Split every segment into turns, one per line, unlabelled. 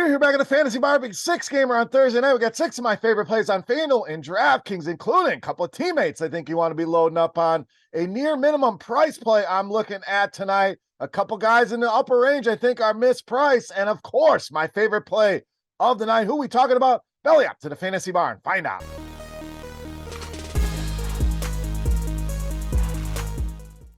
Beer here back at the Fantasy Bar, big six gamer on Thursday night. We got six of my favorite plays on FanDuel and DraftKings, including a couple of teammates I think you want to be loading up on. A near minimum price play I'm looking at tonight. A couple guys in the upper range I think are mispriced. And of course, my favorite play of the night. Who we talking about? Belly up to the Fantasy Bar and find out.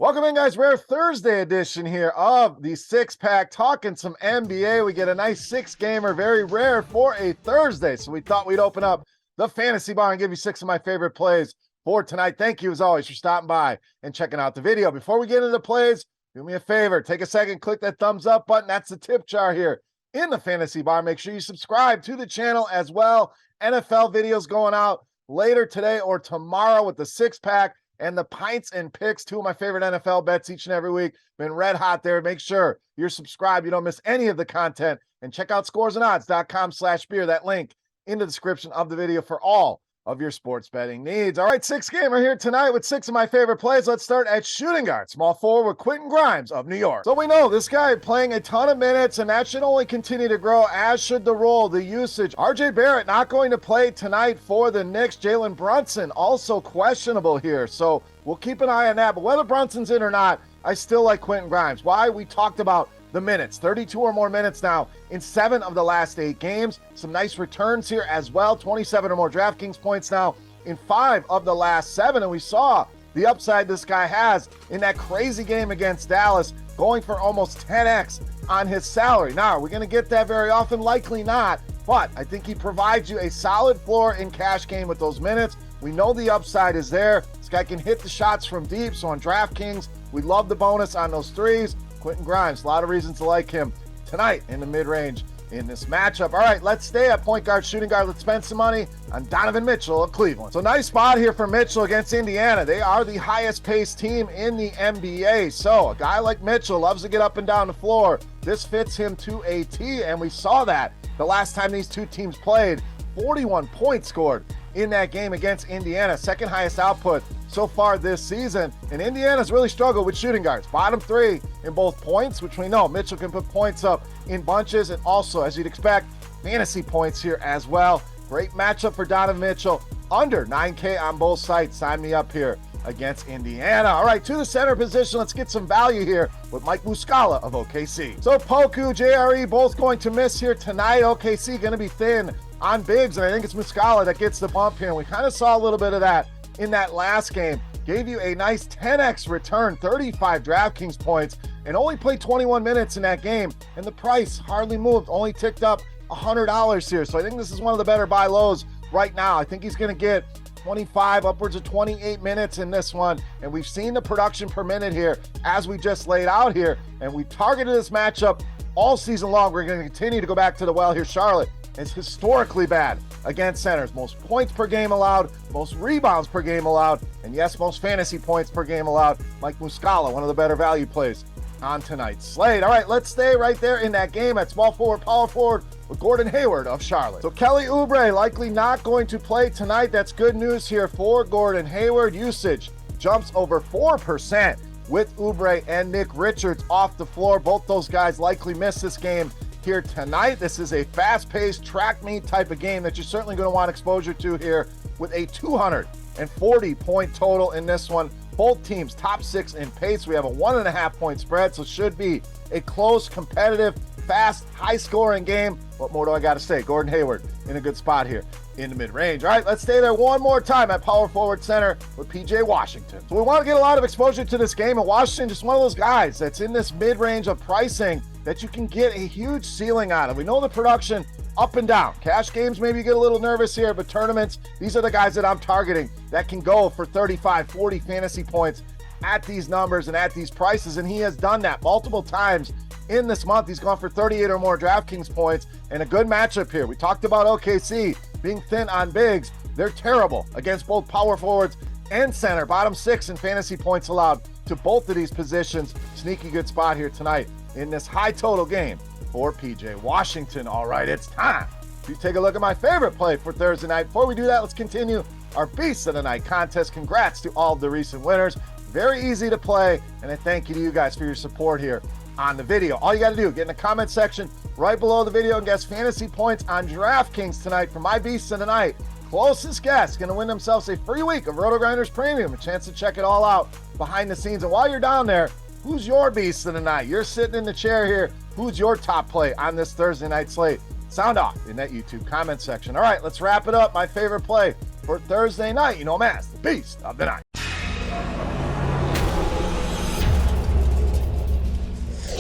Welcome in, guys. Rare Thursday edition here of the six-pack, talking some NBA. We get a nice six-gamer, very rare for a Thursday. So we thought we'd open up the Fantasy Bar and give you six of my favorite plays for tonight. Thank you, as always, for stopping by and checking out the video. Before we get into the plays, do me a favor. Take a second, click that thumbs up button. That's the tip jar here in the Fantasy Bar. Make sure you subscribe to the channel as well. NFL videos going out later today or tomorrow with the six-pack and the pints and picks, two of my favorite NFL bets each and every week. Been red hot there. Make sure you're subscribed. You don't miss any of the content. And check out scoresandodds.com/beer. That link in the description of the video for all of your sports betting needs. All right, six gamer here tonight with six of my favorite plays. Let's start at shooting guard, small forward with Quentin Grimes of New York. So we know this guy playing a ton of minutes, and that should only continue to grow, as should the role, the usage. RJ Barrett not going to play tonight for the Knicks. Jalen Brunson also questionable here, so we'll keep an eye on that. But whether Brunson's in or not, I still like Quentin Grimes. Why? We talked about the minutes, 32 or more minutes now in 7 of the last 8 games. Some nice returns here as well, 27 or more DraftKings points now in 5 of the last 7. And we saw the upside this guy has in that crazy game against Dallas, going for almost 10x on his salary. Now, are we going to get that very often? Likely not, but I think he provides you a solid floor in cash game with those minutes. We know the upside is there. This guy can hit the shots from deep, so on DraftKings, we love the bonus on those threes. Quentin Grimes, a lot of reasons to like him tonight in the mid-range in this matchup. All right, let's stay at point guard, shooting guard. Let's spend some money on Donovan Mitchell of Cleveland. So nice spot here for Mitchell against Indiana. They are the highest paced team in the NBA. So a guy like Mitchell loves to get up and down the floor. This fits him to a T, and we saw that the last time these two teams played. 41 points scored in that game against Indiana, second highest output so far this season. And Indiana's really struggled with shooting guards. Bottom 3 in both points, which we know Mitchell can put points up in bunches, and also, as you'd expect, fantasy points here as well. Great matchup for Donovan Mitchell. Under 9K on both sides. Sign me up here against Indiana. All right, to the center position. Let's get some value here with Mike Muscala of OKC. So Poku, JRE, both going to miss here tonight. OKC going to be thin on bigs, and I think it's Muscala that gets the bump here. And we kind of saw a little bit of that in that last game. Gave you a nice 10x return, 35 DraftKings points, and only played 21 minutes in that game. And the price hardly moved, only ticked up $100 here. So I think this is one of the better buy lows right now. I think he's going to get 25, upwards of 28 minutes in this one. And we've seen the production per minute here as we just laid out here. And we targeted this matchup all season long. We're going to continue to go back to the well here. Charlotte is historically bad against centers. Most points per game allowed, most rebounds per game allowed, and yes, most fantasy points per game allowed. Mike Muscala, one of the better value plays on tonight's slate. All right, let's stay right there in that game at small forward, power forward with Gordon Hayward of Charlotte. So Kelly Oubre likely not going to play tonight. That's good news here for Gordon Hayward. Usage jumps over 4% with Oubre and Nick Richards off the floor. Both those guys likely miss this game here tonight. This is a fast-paced track meet type of game that you're certainly going to want exposure to here, with a 240-point total in this one. Both teams top 6 in pace. We have a 1.5 point spread, so should be a close, competitive, fast, high-scoring game. What more do I got to say? Gordon Hayward in a good spot here in the mid-range. All right, let's stay there one more time at power forward center with PJ Washington. So we want to get a lot of exposure to this game, and Washington just one of those guys that's in this mid-range of pricing that you can get a huge ceiling on. And we know the production up and down. Cash games, maybe you get a little nervous here, but tournaments, these are the guys that I'm targeting that can go for 35, 40 fantasy points at these numbers and at these prices. And he has done that multiple times in this month. He's gone for 38 or more DraftKings points, and a good matchup here. We talked about OKC being thin on bigs. They're terrible against both power forwards and center. Bottom 6 in fantasy points allowed to both of these positions. Sneaky good spot here tonight in this high total game for PJ Washington. All right, it's time to take a look at my favorite play for Thursday night. Before we do that, let's continue our Beast of the Night contest. Congrats to all the recent winners. Very easy to play, and a thank you to you guys for your support here on the video. All you got to do, get in the comment section right below the video and guess fantasy points on DraftKings tonight for my beast of the night. Closest guess going to win themselves a free week of RotoGrinders Premium, a chance to check it all out behind the scenes. And while you're down there, who's your beast of the night? You're sitting in the chair here. Who's your top play on this Thursday night slate? Sound off in that YouTube comment section. All right, let's wrap it up. My favorite play for Thursday night. You know him as the beast of the night.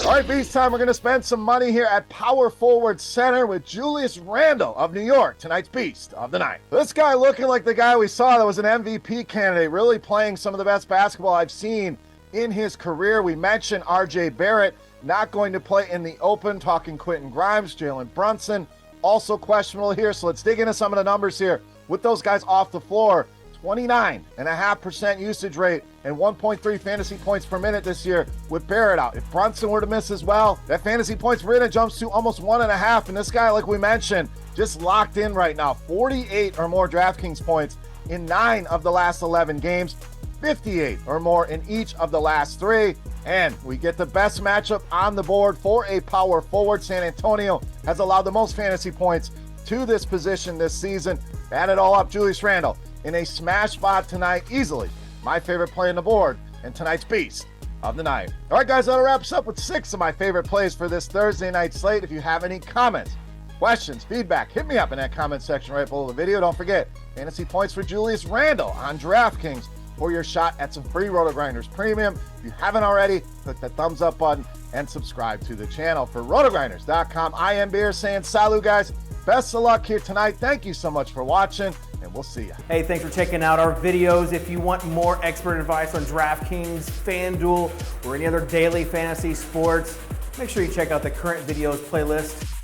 All right, beast time. We're going to spend some money here at power forward center with Julius Randle of New York, tonight's beast of the night. This guy looking like the guy we saw that was an MVP candidate, really playing some of the best basketball I've seen in his career. We mentioned RJ Barrett not going to play in the Open, talking Quentin Grimes, Jalen Brunson, also questionable here. So let's dig into some of the numbers here with those guys off the floor. 29.5% usage rate and 1.3 fantasy points per minute this year with Barrett out. If Brunson were to miss as well, that fantasy points per minute jumps to almost 1.5. And this guy, like we mentioned, just locked in right now. 48 or more DraftKings points in 9 of the last 11 games, 58 or more in each of the last 3. And we get the best matchup on the board for a power forward. San Antonio has allowed the most fantasy points to this position this season. Add it all up, Julius Randle in a smash spot tonight, easily my favorite play on the board and tonight's beast of the night. All right, guys, that wraps up with 6 of my favorite plays for this Thursday night slate. If you have any comments, questions, feedback, hit me up in that comment section right below the video. Don't forget, fantasy points for Julius Randle on DraftKings for your shot at some free RotoGrinders Premium. If you haven't already, click the thumbs up button and subscribe to the channel. For RotoGrinders.com, I am Beer saying salut, guys. Best of luck here tonight. Thank you so much for watching, and we'll see you.
Hey, thanks for checking out our videos. If you want more expert advice on DraftKings, FanDuel, or any other daily fantasy sports, make sure you check out the current videos playlist